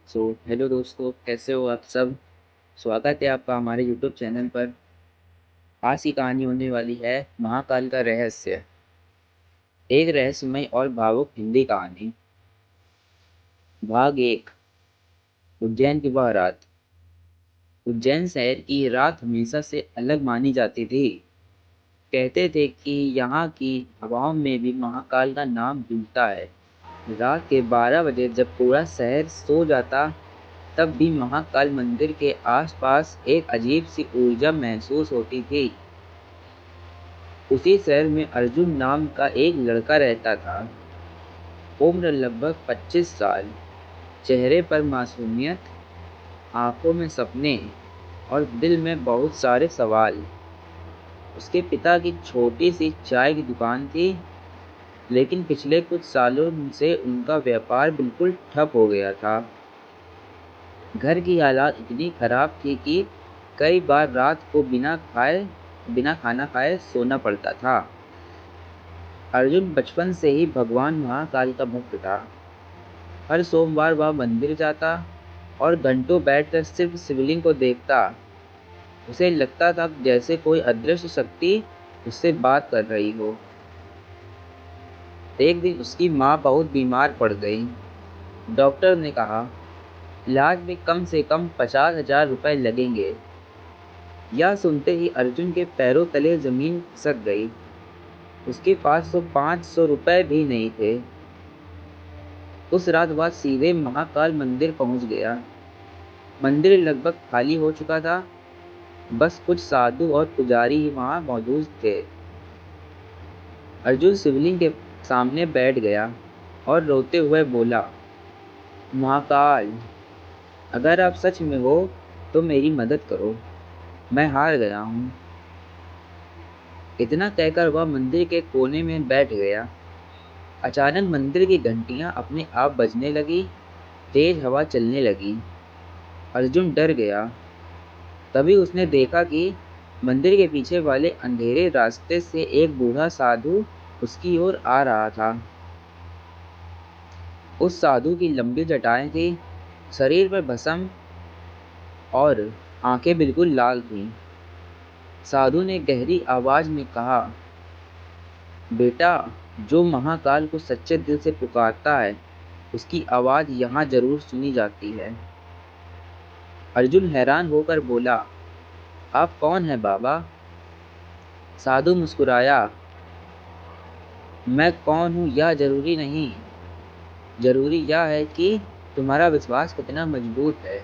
Hello दोस्तों, कैसे हो आप सब। स्वागत है आपका हमारे यूट्यूब चैनल पर। आज की कहानी होने वाली है महाकाल का रहस्य। एक रहस्यमय और भावुक हिंदी कहानी। भाग एक। उज्जैन की वह रात। उज्जैन शहर की रात हमेशा से अलग मानी जाती थी। कहते थे कि यहाँ की हवाओं में भी महाकाल का नाम गूंजता है। रात के 12 बजे जब पूरा शहर सो जाता, तब भी महाकाल मंदिर के आसपास एक अजीब सी ऊर्जा महसूस होती थी। उसी शहर में अर्जुन नाम का एक लड़का रहता था। उम्र लगभग 25 साल। चेहरे पर मासूमियत, आंखों में सपने और दिल में बहुत सारे सवाल। उसके पिता की छोटी सी चाय की दुकान थी, लेकिन पिछले कुछ सालों से उनका व्यापार बिल्कुल ठप हो गया था। घर की हालात इतनी खराब थी कि कई बार रात को बिना खाना खाए सोना पड़ता था। अर्जुन बचपन से ही भगवान महाकाल का भक्त था। हर सोमवार वह मंदिर जाता और घंटों बैठकर सिर्फ शिवलिंग को देखता। उसे लगता था जैसे कोई अदृश्य शक्ति उससे बात कर रही हो। एक दिन उसकी माँ बहुत बीमार पड़ गई। डॉक्टर ने कहा, इलाज में कम से कम 50,000 रुपए लगेंगे। यह सुनते ही अर्जुन के पैरों तले जमीन खिसक गई। उसके पास तो 500 रुपए भी नहीं थे। उस रात वह सीधे महाकाल मंदिर पहुंच गया। मंदिर लगभग खाली हो चुका था। बस कुछ साधु और पुजारी ही वहां मौजूद थे। अर्जुन शिवलिंग के सामने बैठ गया और रोते हुए बोला, महाकाल, अगर आप सच में हो तो मेरी मदद करो। मैं हार गया हूँ। इतना कहकर वह मंदिर के कोने में बैठ गया। अचानक मंदिर की घंटियां अपने आप बजने लगी। तेज हवा चलने लगी। अर्जुन डर गया। तभी उसने देखा कि मंदिर के पीछे वाले अंधेरे रास्ते से एक बूढ़ा साधु उसकी ओर आ रहा था। उस साधु की लंबी जटाएं थी, शरीर पर भस्म और आंखें बिल्कुल लाल थीं। साधु ने गहरी आवाज में कहा, बेटा, जो महाकाल को सच्चे दिल से पुकारता है, उसकी आवाज यहाँ जरूर सुनी जाती है। अर्जुन हैरान होकर बोला, आप कौन हैं बाबा? साधु मुस्कुराया, मैं कौन हूँ यह जरूरी नहीं, जरूरी यह है कि तुम्हारा विश्वास कितना मजबूत है।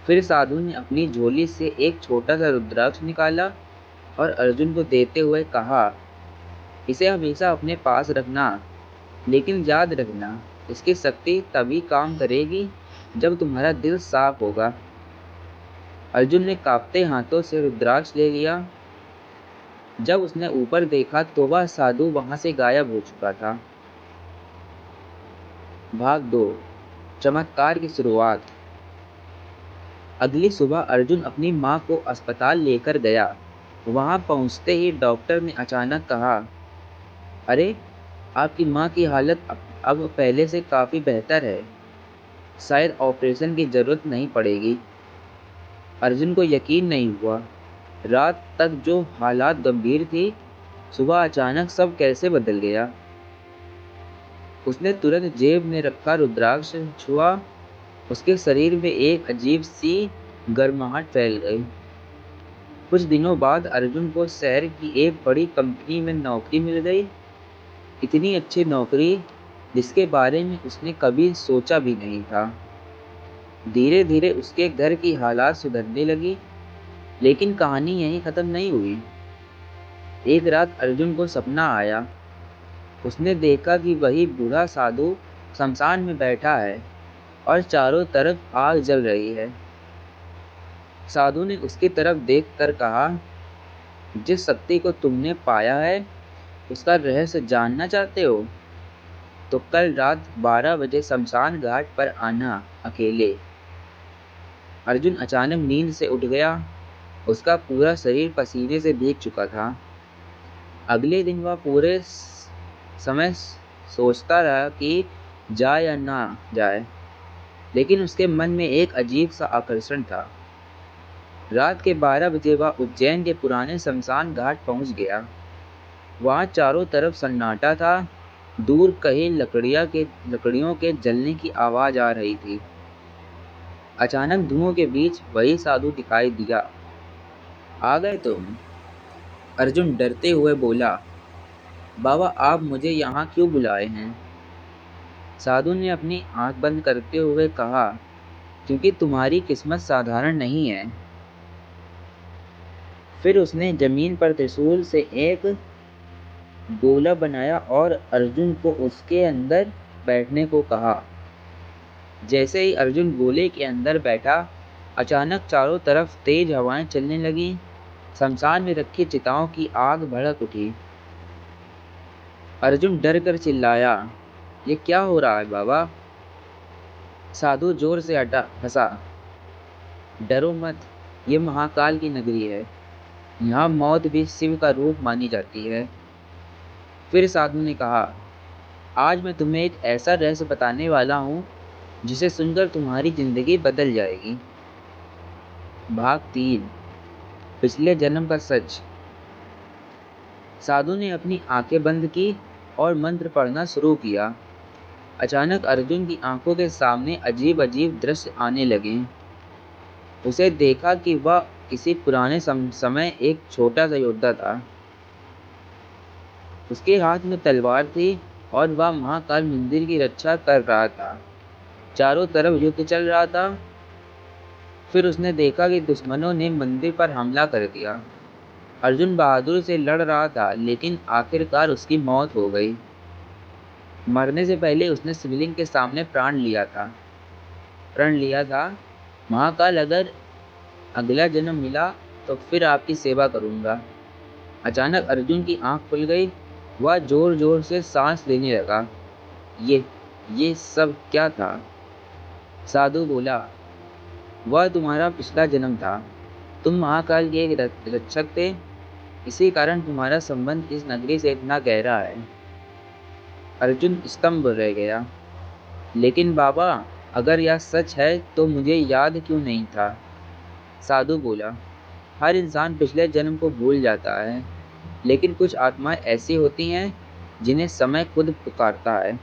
फिर साधु ने अपनी झोली से एक छोटा सा रुद्राक्ष निकाला और अर्जुन को देते हुए कहा, इसे हमेशा अपने पास रखना, लेकिन याद रखना, इसकी शक्ति तभी काम करेगी जब तुम्हारा दिल साफ होगा। अर्जुन ने कांपते हाथों से रुद्राक्ष ले लिया। जब उसने ऊपर देखा तो वह साधु वहां से गायब हो चुका था। भाग 2। चमत्कार की शुरुआत। अगली सुबह अर्जुन अपनी माँ को अस्पताल लेकर गया। वहां पहुंचते ही डॉक्टर ने अचानक कहा, अरे, आपकी माँ की हालत अब पहले से काफ़ी बेहतर है। शायद ऑपरेशन की ज़रूरत नहीं पड़ेगी। अर्जुन को यकीन नहीं हुआ। रात तक जो हालात गंभीर थी, सुबह अचानक सब कैसे बदल गया। उसने तुरंत जेब में रखा रुद्राक्ष छुआ। उसके शरीर में एक अजीब सी गर्माहट फैल गई। कुछ दिनों बाद अर्जुन को शहर की एक बड़ी कंपनी में नौकरी मिल गई। इतनी अच्छी नौकरी जिसके बारे में उसने कभी सोचा भी नहीं था। धीरे धीरे उसके घर की हालात सुधरने लगी, लेकिन कहानी यहीं खत्म नहीं हुई। एक रात अर्जुन को सपना आया। उसने देखा कि वही बूढ़ा साधु शमशान में बैठा है और चारों तरफ आग जल रही है। साधु ने उसकी तरफ देखकर कहा, जिस शक्ति को तुमने पाया है, उसका रहस्य जानना चाहते हो? तो कल रात 12 बजे शमशान घाट पर आना, अकेले। अर्जुन अचानक नींद से उठ गया। उसका पूरा शरीर पसीने से भीग चुका था। अगले दिन वह पूरे समय सोचता रहा कि जाए या ना जाए। लेकिन उसके मन में एक अजीब सा आकर्षण था। रात के 12 बजे वह उज्जैन के पुराने शमशान घाट पहुंच गया। वहां चारों तरफ सन्नाटा था। दूर कहीं लकड़ियों के जलने की आवाज आ रही थी। अचानक धुओं के बीच वही साधु दिखाई दिया। आ गए तुम? अर्जुन डरते हुए बोला। बाबा, आप मुझे यहाँ क्यों बुलाए हैं? साधु ने अपनी आंख बंद करते हुए कहा, क्योंकि तुम्हारी किस्मत साधारण नहीं है। फिर उसने जमीन पर त्रिशूल से एक गोला बनाया और अर्जुन को उसके अंदर बैठने को कहा। जैसे ही अर्जुन गोले के अंदर बैठा, अचानक चारों तरफ तेज हवाएं चलने लगीं। शमशान में रखी चिताओं की आग भड़क उठी। अर्जुन डर कर चिल्लाया, ये क्या हो रहा है बाबा? साधु जोर से हंसा। डरो मत, ये महाकाल की नगरी है। यहाँ मौत भी शिव का रूप मानी जाती है। फिर साधु ने कहा, आज मैं तुम्हें एक ऐसा रहस्य बताने वाला हूँ जिसे सुनकर तुम्हारी जिंदगी बदल जाएगी। भाग 3, पिछले जन्म का सच। साधु ने अपनी आंखें बंद की और मंत्र पढ़ना शुरू किया। अचानक अर्जुन की आंखों के सामने अजीब अजीब दृश्य आने लगे। उसे देखा कि वह किसी पुराने समय एक छोटा सा योद्धा था। उसके हाथ में तलवार थी और वह महाकाल मंदिर की रक्षा कर रहा था। चारों तरफ युद्ध चल रहा था। फिर उसने देखा कि दुश्मनों ने मंदिर पर हमला कर दिया। अर्जुन बहादुर से लड़ रहा था, लेकिन आखिरकार उसकी मौत हो गई। मरने से पहले उसने शिवलिंग के सामने प्रण लिया था, महाकाल, अगर अगला जन्म मिला तो फिर आपकी सेवा करूंगा। अचानक अर्जुन की आंख खुल गई। वह जोर जोर से सांस लेने लगा। ये ये सब क्या था? साधु बोला, वह तुम्हारा पिछला जन्म था। तुम महाकाल के एक रक्षक थे। इसी कारण तुम्हारा संबंध इस नगरी से इतना गहरा है। अर्जुन स्तंभ रह गया। लेकिन बाबा, अगर यह सच है तो मुझे याद क्यों नहीं था? साधु बोला, हर इंसान पिछले जन्म को भूल जाता है, लेकिन कुछ आत्माएं ऐसी होती हैं जिन्हें समय खुद पुकारता है।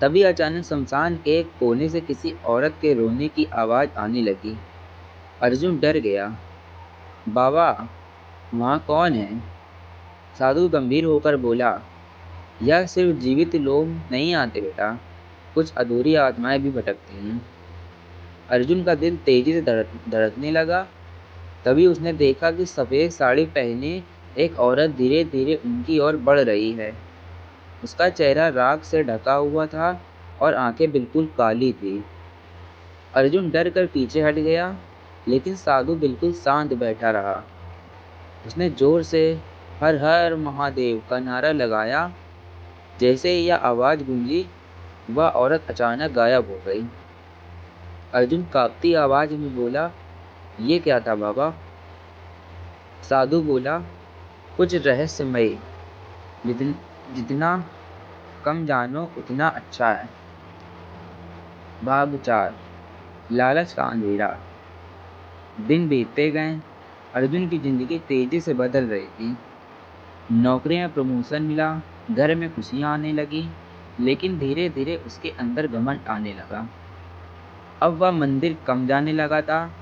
तभी अचानक शमशान के एक कोने से किसी औरत के रोने की आवाज आने लगी। अर्जुन डर गया। बाबा, वहाँ कौन है? साधु गंभीर होकर बोला, यह सिर्फ जीवित लोग नहीं आते बेटा, कुछ अधूरी आत्माएं भी भटकती हैं। अर्जुन का दिल तेजी से धड़कने लगा। तभी उसने देखा कि सफ़ेद साड़ी पहने एक औरत धीरे धीरे उनकी ओर बढ़ रही है। उसका चेहरा राख से ढका हुआ था और आंखें बिल्कुल काली थी। अर्जुन डर कर पीछे हट गया, लेकिन साधु बिल्कुल शांत बैठा रहा। उसने जोर से हर हर महादेव का नारा लगाया। जैसे ही यह आवाज़ गूंजी, वह औरत अचानक गायब हो गई। अर्जुन कांपती आवाज़ में बोला, ये क्या था बाबा? साधु बोला, कुछ रहस्यमय, जितना कम जानो उतना अच्छा है। भाग 4, लालच का अंधेरा। दिन बीतते गए। अर्जुन की जिंदगी तेजी से बदल रही थी। नौकरी में प्रमोशन मिला, घर में खुशियां आने लगी, लेकिन धीरे धीरे उसके अंदर घमंड आने लगा। अब वह मंदिर कम जाने लगा था।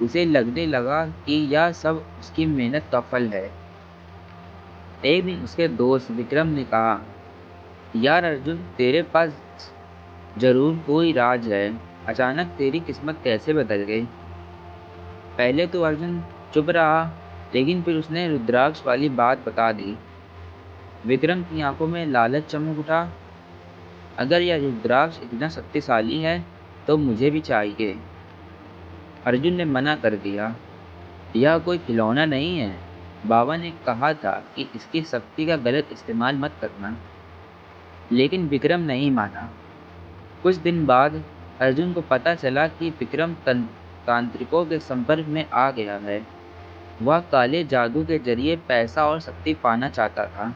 उसे लगने लगा कि यह सब उसकी मेहनत का फल है। एक दिन उसके दोस्त विक्रम ने कहा, यार अर्जुन, तेरे पास जरूर कोई राज है। अचानक तेरी किस्मत कैसे बदल गई? पहले तो अर्जुन चुप रहा, लेकिन फिर उसने रुद्राक्ष वाली बात बता दी। विक्रम की आंखों में लालच चमक उठा। अगर यह रुद्राक्ष इतना शक्तिशाली है तो मुझे भी चाहिए। अर्जुन ने मना कर दिया, यह कोई खिलौना नहीं है। बाबा ने कहा था कि इसकी शक्ति का गलत इस्तेमाल मत करना। लेकिन विक्रम नहीं माना। कुछ दिन बाद अर्जुन को पता चला कि विक्रम तांत्रिकों के संपर्क में आ गया है। वह काले जादू के जरिए पैसा और शक्ति पाना चाहता था।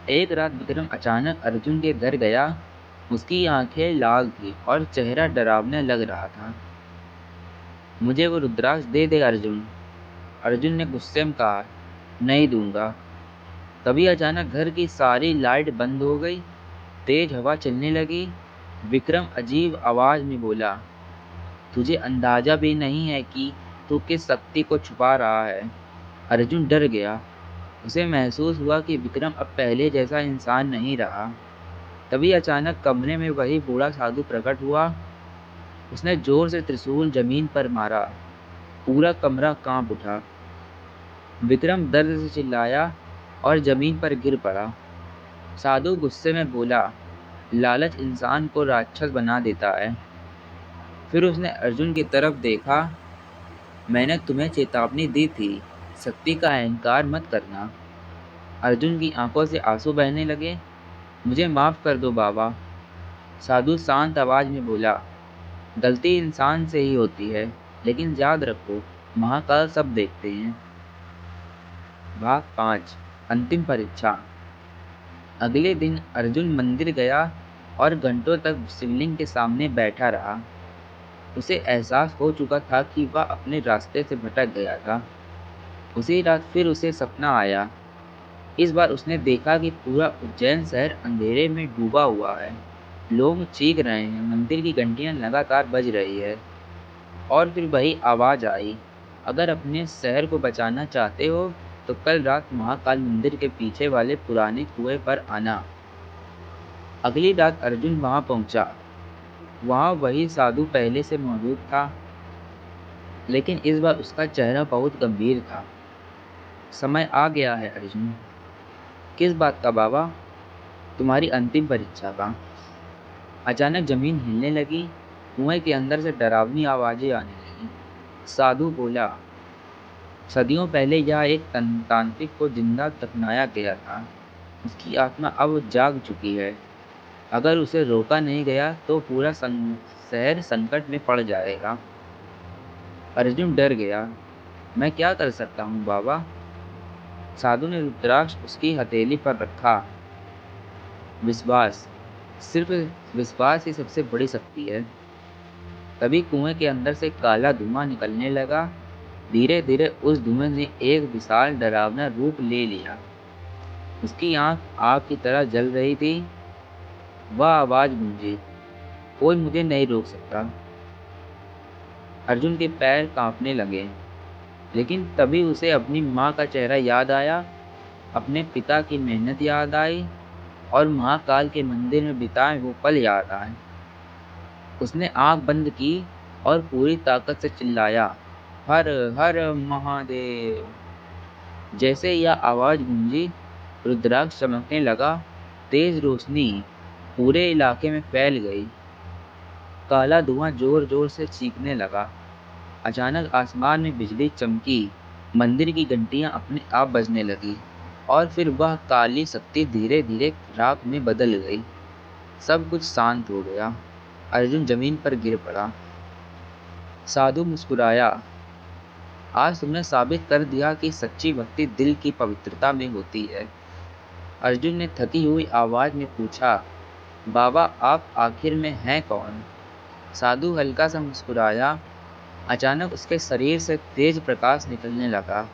एक रात विक्रम अचानक अर्जुन के घर गया। उसकी आंखें लाल थी और चेहरा डरावना लग रहा था। मुझे वो रुद्राक्ष दे दे अर्जुन। अर्जुन ने गुस्से में कहा, नहीं दूंगा। तभी अचानक घर की सारी लाइट बंद हो गई। तेज हवा चलने लगी। विक्रम अजीब आवाज में बोला, तुझे अंदाजा भी नहीं है कि तू किस शक्ति को छुपा रहा है। अर्जुन डर गया। उसे महसूस हुआ कि विक्रम अब पहले जैसा इंसान नहीं रहा। तभी अचानक कमरे में वही बूढ़ा साधु प्रकट हुआ। उसने जोर से त्रिशूल जमीन पर मारा। पूरा कमरा कांप उठा। विक्रम दर्द से चिल्लाया और जमीन पर गिर पड़ा। साधु गुस्से में बोला, लालच इंसान को राक्षस बना देता है। फिर उसने अर्जुन की तरफ देखा। मैंने तुम्हें चेतावनी दी थी, शक्ति का अहंकार मत करना। अर्जुन की आंखों से आंसू बहने लगे। मुझे माफ कर दो बाबा। साधु शांत आवाज में बोला, गलती इंसान से ही होती है, लेकिन याद रखो, महाकाल सब देखते हैं। भाग 5 अंतिम परीक्षा। अगले दिन अर्जुन मंदिर गया और घंटों तक शिवलिंग के सामने बैठा रहा। उसे एहसास हो चुका था कि वह अपने रास्ते से भटक गया था। उसी रात फिर उसे सपना आया। इस बार उसने देखा कि पूरा उज्जैन शहर अंधेरे में डूबा हुआ है। लोग चीख रहे हैं, मंदिर की घंटियां लगातार बज रही है। और फिर वही आवाज आई, अगर अपने शहर को बचाना चाहते हो तो कल रात महाकाल मंदिर के पीछे वाले पुराने कुएं पर आना। अगली रात अर्जुन वहां पहुंचा। वहां वही साधु पहले से मौजूद था, लेकिन इस बार उसका चेहरा बहुत गंभीर था। समय आ गया है अर्जुन। किस बात का बाबा? तुम्हारी अंतिम परीक्षा का। अचानक जमीन हिलने लगी। कुएं के अंदर से डरावनी आवाजें आने लगी। साधु बोला, सदियों पहले यह एक तांत्रिक को जिंदा दफनाया गया था। उसकी आत्मा अब जाग चुकी है। अगर उसे रोका नहीं गया तो पूरा शहर संकट में पड़ जाएगा। अर्जुन डर गया। मैं क्या कर सकता हूँ बाबा? साधु ने रुद्राक्ष उसकी हथेली पर रखा। विश्वास, सिर्फ विश्वास ही सबसे बड़ी शक्ति है। तभी कुएं के अंदर से काला धुआं निकलने लगा। धीरे धीरे उस धुएं ने एक विशाल डरावना रूप ले लिया। उसकी आंख आग की तरह जल रही थी। वह आवाज गूंजी, कोई मुझे नहीं रोक सकता। अर्जुन के पैर कांपने लगे, लेकिन तभी उसे अपनी माँ का चेहरा याद आया। अपने पिता की मेहनत याद आई और महाकाल के मंदिर में बिताए वो पल याद आए। उसने आंख बंद की और पूरी ताकत से चिल्लाया, हर हर महादेव। जैसे यह आवाज गूंजी, रुद्राक्ष चमकने लगा। तेज रोशनी पूरे इलाके में फैल गई। काला धुआं जोर जोर से चीखने लगा। अचानक आसमान में बिजली चमकी। मंदिर की घंटियां अपने आप बजने लगी और फिर वह काली शक्ति धीरे धीरे राख में बदल गई। सब कुछ शांत हो गया। अर्जुन जमीन पर गिर पड़ा। साधु मुस्कुराया, आज तुमने साबित कर दिया कि सच्ची भक्ति दिल की पवित्रता में होती है। अर्जुन ने थकी हुई आवाज में पूछा, बाबा आप आखिर में हैं कौन? साधु हल्का सा मुस्कुराया। अचानक उसके शरीर से तेज प्रकाश निकलने लगा।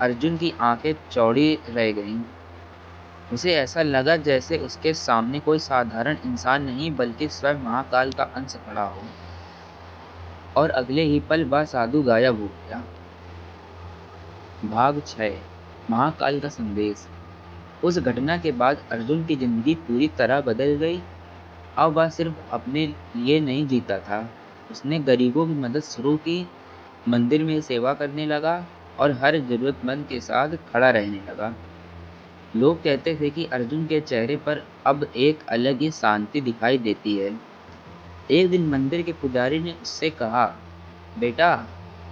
अर्जुन की आंखें चौड़ी रह गईं। उसे ऐसा लगा जैसे उसके सामने कोई साधारण इंसान नहीं बल्कि स्वयं महाकाल का अंश खड़ा हो। और अगले ही पल वह साधु गायब हो गया। भाग 6 महाकाल का संदेश। उस घटना के बाद अर्जुन की जिंदगी पूरी तरह बदल गई। अब वह सिर्फ अपने लिए नहीं जीता था, उसने गरीबों की मदद शुरू की, मंदिर में सेवा करने लगा और हर जरूरतमंद के साथ खड़ा रहने लगा। लोग कहते थे कि अर्जुन के चेहरे पर अब एक अलग ही शांति दिखाई देती है। एक दिन मंदिर के पुजारी ने उससे कहा, बेटा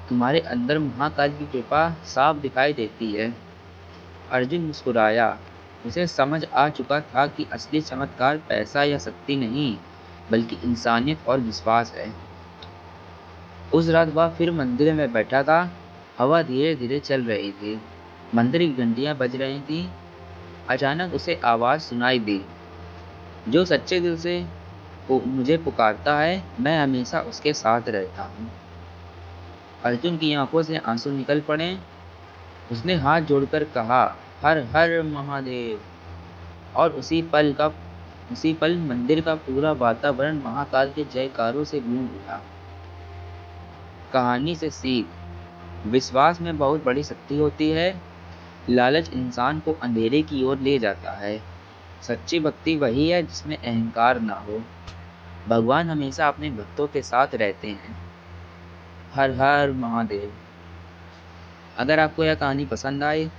तुम्हारे अंदर महाकाल की कृपा साफ दिखाई देती है। अर्जुन मुस्कुराया। उसे समझ आ चुका था कि असली चमत्कार पैसा या शक्ति नहीं, बल्कि इंसानियत और विश्वास है। उस रात वह फिर मंदिर में बैठा था। हवा धीरे धीरे चल रही थी। मंदिर की घंटियां बज रही थीं। अचानक उसे आवाज सुनाई दी, जो सच्चे दिल से मुझे पुकारता है, मैं हमेशा उसके साथ रहता हूँ। अर्जुन की आंखों से आंसू निकल पड़े। उसने हाथ जोड़कर कहा, हर हर महादेव। और उसी पल मंदिर का पूरा वातावरण महाकाल के जयकारों से गूंज उठा। कहानी से सीख। विश्वास में बहुत बड़ी शक्ति होती है। लालच इंसान को अंधेरे की ओर ले जाता है। सच्ची भक्ति वही है जिसमें अहंकार ना हो। भगवान हमेशा अपने भक्तों के साथ रहते हैं। हर हर महादेव। अगर आपको यह कहानी पसंद आई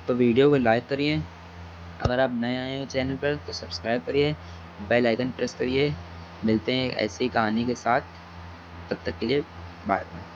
तो वीडियो को लाइक करिए। अगर आप नए आए हो चैनल पर तो सब्सक्राइब करिए, बेल आइकन प्रेस करिए। मिलते हैं ऐसी कहानी के साथ, तब तक के लिए बाय बाय।